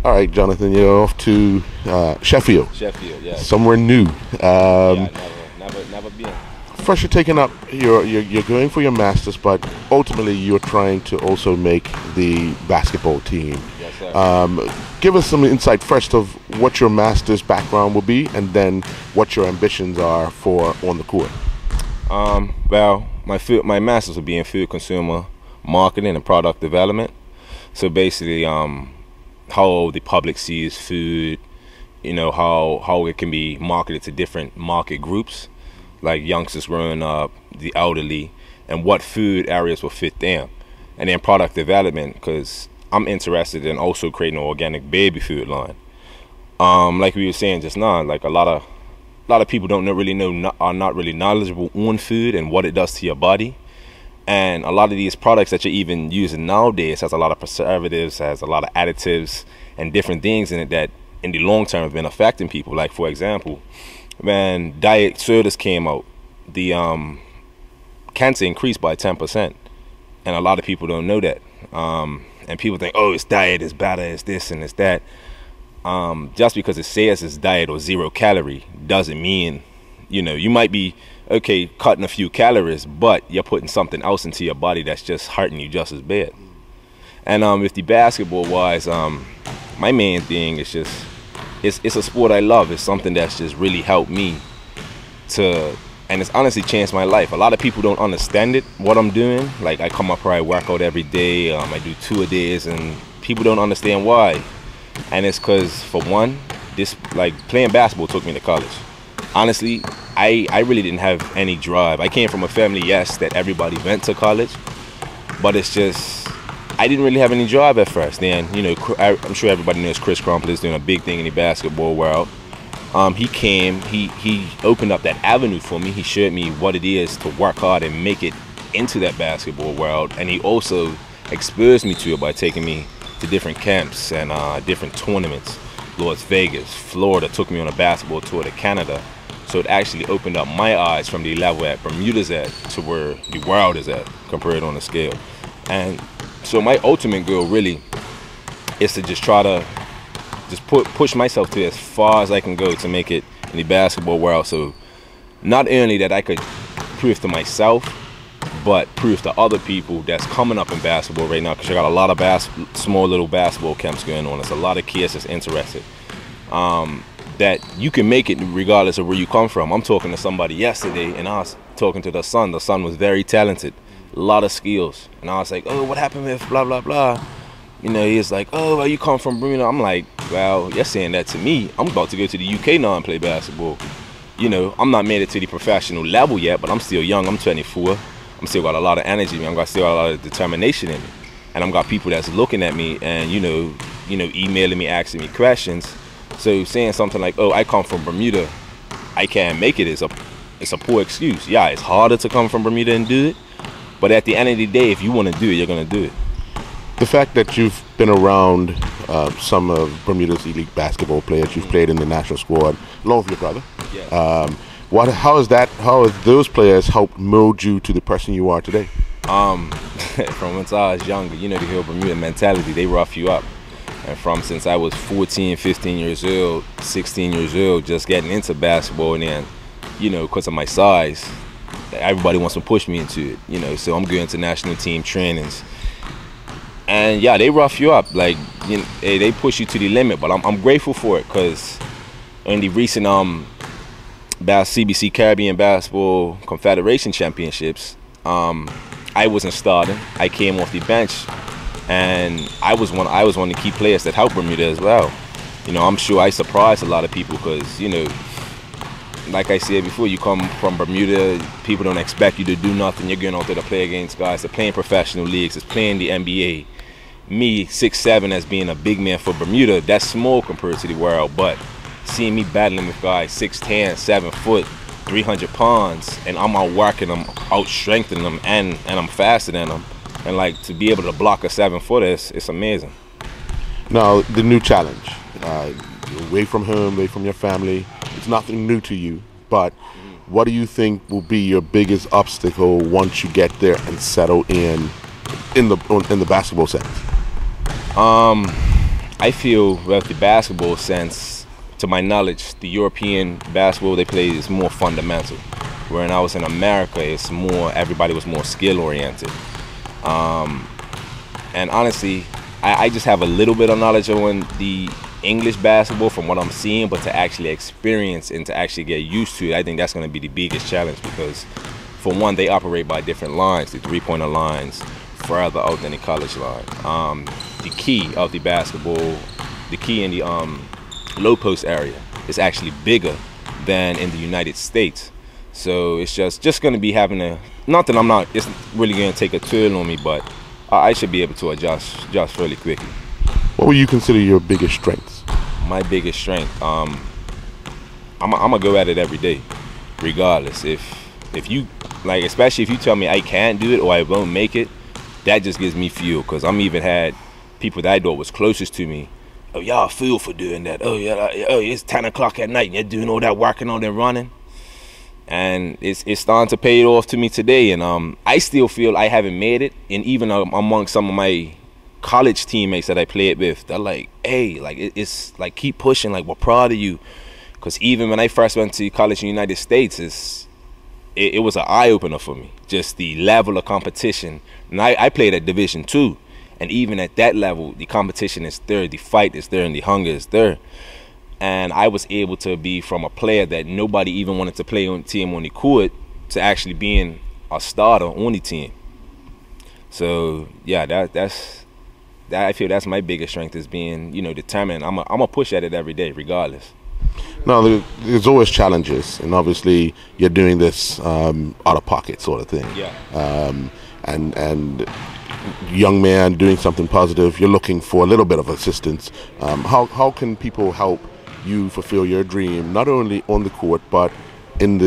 All right, Jonathan, you're off to Sheffield. Sheffield, yeah. Somewhere new. Yeah, never been. First, you're taking up, you're going for your masters, but ultimately you're trying to also make the basketball team. Yes, sir. Give us some insight first of what your master's background will be, and then what your ambitions are for on the court. Well, my master's will be in food consumer marketing and product development. So basically, how the public sees food, how it can be marketed to different market groups, like youngsters growing up, the elderly, and what food areas will fit them. And then product development, because I'm interested in also creating an organic baby food line. Like we were saying just now, like a lot of people are not really knowledgeable on food and what it does to your body. And a lot of these products that you're even using nowadays has a lot of preservatives, has a lot of additives and different things in it that in the long term have been affecting people. Like, for example, when diet sodas came out, the cancer increased by 10%. And a lot of people don't know that. And people think, oh, it's diet, it's better, it's this and it's that. Just because it says it's diet or 0 calorie doesn't mean, you might be okay cutting a few calories, but you're putting something else into your body that's just hurting you just as bad. And with the basketball wise, my main thing is just it's a sport I love. It's something that's just really helped me and it's honestly changed my life. A lot of people don't understand it, what I'm doing. Like, I come up here, I work out every day, I do 2-a-days, and people don't understand why. And it's because, for one, playing basketball took me to college. Honestly, I really didn't have any drive. I came from a family, yes, that everybody went to college, but it's just, I didn't really have any drive at first. Then, I'm sure everybody knows Chris Crumpler is doing a big thing in the basketball world. He came, he opened up that avenue for me. He showed me what it is to work hard and make it into that basketball world. And he also exposed me to it by taking me to different camps and different tournaments. Las Vegas, Florida, took me on a basketball tour to Canada. So it actually opened up my eyes from the level at Bermuda's at to where the world is at, compared on the scale. And so my ultimate goal really is to just try to push myself to as far as I can go to make it in the basketball world. So not only that I could prove to myself, but prove to other people that's coming up in basketball right now, because I got a lot of small little basketball camps going on. There's a lot of kids that's interested. That you can make it regardless of where you come from. I'm talking to somebody yesterday, and I was talking to the son. The son was very talented, a lot of skills. And I was like, oh, what happened with blah, blah, blah? He's like, oh, well, you come from Bermuda. I'm like, well, you're saying that to me. I'm about to go to the UK now and play basketball. I'm not made it to the professional level yet, but I'm still young. I'm 24. I'm still got a lot of energy in me. I'm still got a lot of determination in me. And I've got people that's looking at me and, emailing me, asking me questions. So saying something like, oh, I come from Bermuda, I can't make it, it's a poor excuse. Yeah, it's harder to come from Bermuda and do it, but at the end of the day, if you want to do it, you're going to do it. The fact that you've been around some of Bermuda's elite basketball players, you've played in the national squad, along with your brother. Yeah. How has those players helped mold you to the person you are today? From when I was younger, the whole Bermuda mentality, they rough you up. And since I was 14, 15 years old, 16 years old, just getting into basketball, and then, because of my size, everybody wants to push me into it, so I'm going to national team trainings. And yeah, they rough you up, like, they push you to the limit, but I'm grateful for it, because in the recent CBC Caribbean Basketball Confederation Championships, I wasn't starting. I came off the bench. And I was one of the key players that helped Bermuda as well. I'm sure I surprised a lot of people because, like I said before, you come from Bermuda, people don't expect you to do nothing. You're going out there to play against guys that play in professional leagues, that's playing the NBA. Me, 6'7", as being a big man for Bermuda, that's small compared to the world. But seeing me battling with guys 6'10", 7 foot, 300 pounds, and I'm out working them, out strengthening them, and I'm faster than them. And like to be able to block a 7-footer, it's amazing. Now, the new challenge, away from home, away from your family, it's nothing new to you, but what do you think will be your biggest obstacle once you get there and settle in the basketball sense? I feel with the basketball sense, to my knowledge, the European basketball they play is more fundamental. When I was in America, it's more, everybody was more skill oriented. And honestly, I just have a little bit of knowledge on the English basketball from what I'm seeing, but to actually experience and to actually get used to it, I think that's going to be the biggest challenge, because for one, they operate by different lines, the three-pointer lines, further out than the college line. The key of the basketball, the key in the low post area is actually bigger than in the United States. So it's just going to be having a, not that it's really going to take a toll on me, but I should be able to adjust fairly quickly. What would you consider your biggest strengths? My biggest strength, I'm gonna go at it every day, regardless. If you, like, especially if you tell me I can't do it or I won't make it, that just gives me fuel. Cause I'm even had people that I thought was closest to me, oh, y'all fool for doing that. Oh yeah, oh, it's 10 o'clock at night and you're doing all that working on and running. And it's starting to pay it off to me today. And I still feel I haven't made it. And even among some of my college teammates that I played with, they're like, hey, like it's like, keep pushing, like we're proud of you. Because even when I first went to college in the United States, it was an eye-opener for me, just the level of competition. And I played at Division II, and even at that level, the competition is there, the fight is there, and the hunger is there. And I was able to be from a player that nobody even wanted to play on the team on the court to actually being a starter on the team. So yeah, I feel that's my biggest strength, is being, you know, determined. I'm a push at it every day, regardless. Now, there's always challenges, and obviously you're doing this out of pocket sort of thing. Yeah. And young man doing something positive, you're looking for a little bit of assistance. How can people help you fulfill your dream, not only on the court but in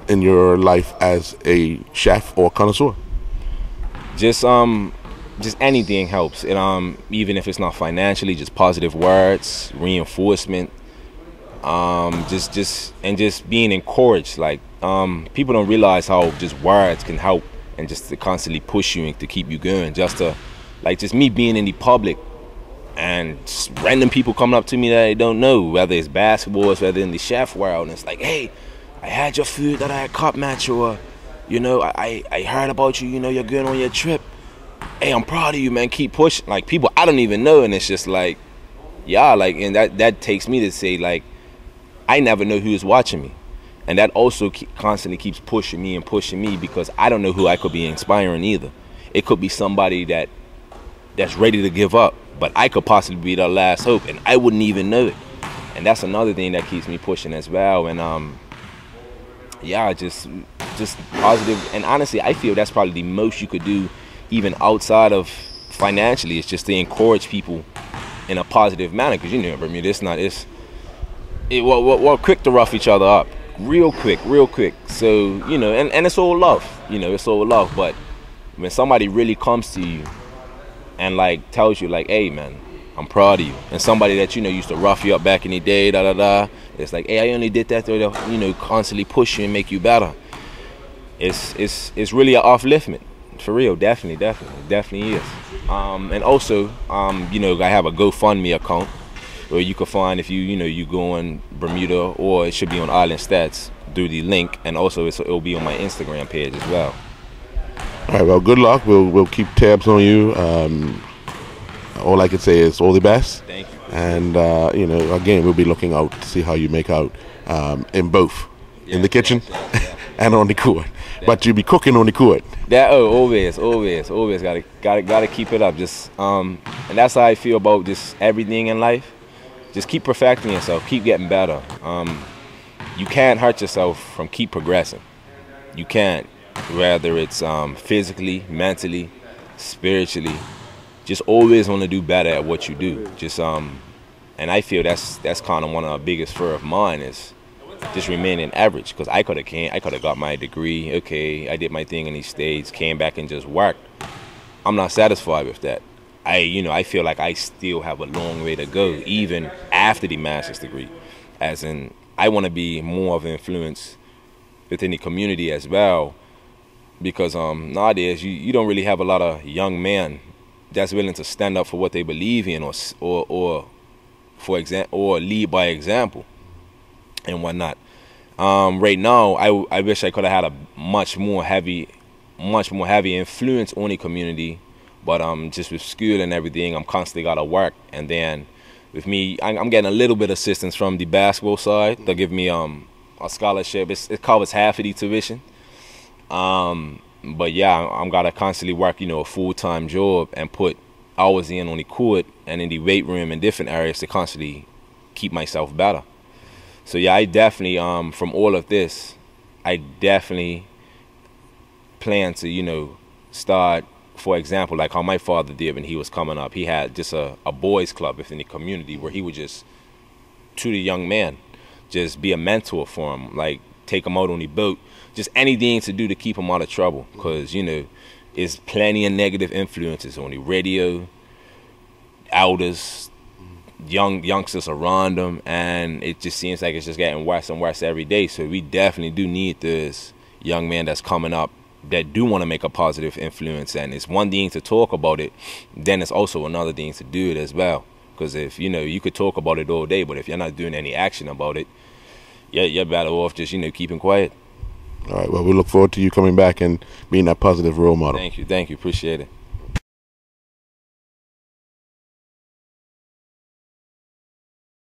your life as a chef or connoisseur? Just anything helps, and even if it's not financially, just positive words, reinforcement, just being encouraged. Like people don't realize how just words can help, and just to constantly push you and to keep you going. Just me being in the public and just random people coming up to me that I don't know, whether it's basketball, whether in the chef world, and it's like, hey, I had your food that I had cup match, or you know, I heard about you, you know, you're going on your trip. Hey, I'm proud of you, man. Keep pushing. Like people I don't even know, and it's just like, yeah, like, and that takes me to say, like, I never know who's watching me, and that also constantly keeps pushing me, because I don't know who I could be inspiring either. It could be somebody that's ready to give up, but I could possibly be their last hope, and I wouldn't even know it. And that's another thing that keeps me pushing as well. And yeah, just positive. And honestly, I feel that's probably the most you could do, even outside of financially, is just to encourage people in a positive manner. Because, you know, Bermuda, we're quick to rough each other up, real quick. So, you know, and it's all love, you know, it's all love. But when somebody really comes to you and like tells you, like, hey man, I'm proud of you, and somebody that, you know, used to rough you up back in the day, it's like, hey, I only did that to, you know, constantly push you and make you better. It's really an upliftment. For real, definitely is. And also, you know, I have a GoFundMe account where you can find, if you go on Bermuda, or it should be on Islandstats through the link, and also it'll be on my Instagram page as well. All right, well, good luck. We'll keep tabs on you. All I can say is all the best. Thank you. And you know, again, we'll be looking out to see how you make out in both, in the kitchen and on the court. But you'll be cooking on the court. Always gotta keep it up. Just and that's how I feel about just everything in life. Just keep perfecting yourself, keep getting better. You can't hurt yourself from keep progressing. You can't, whether it's physically, mentally, spiritually. Just always want to do better at what you do. Just and I feel that's kind of one of the biggest fear of mine, is just remaining average. Because I could have got my degree. Okay, I did my thing in these States, came back and just worked. I'm not satisfied with that. I feel like I still have a long way to go, even after the master's degree. As in, I want to be more of an influence within the community as well. Because nowadays you don't really have a lot of young men that's willing to stand up for what they believe in, or for example, or lead by example and whatnot. Right now, I wish I could have had a much more heavy influence on the community, but just with school and everything, I'm constantly gotta work. And then with me, I'm getting a little bit of assistance from the basketball side. They'll give me a scholarship. It covers half of the tuition. But yeah, I'm gotta constantly work, a full-time job and put hours in on the court and in the weight room in different areas to constantly keep myself better. So yeah, I definitely, from all of this, I definitely plan to, start, for example, like how my father did when he was coming up. He had just a boys club within the community where he would just, to the young man, just be a mentor for him, like take him out on the boat, just anything to do to keep him out of trouble. Because, there's plenty of negative influences on the radio, elders, youngsters around them, and it just seems like it's just getting worse and worse every day. So we definitely do need this young man that's coming up that do want to make a positive influence. And it's one thing to talk about it, then it's also another thing to do it as well. Because if you could talk about it all day, but if you're not doing any action about it, you're better off just keeping quiet. All right, well, we look forward to you coming back and being that positive role model. Thank you, appreciate it.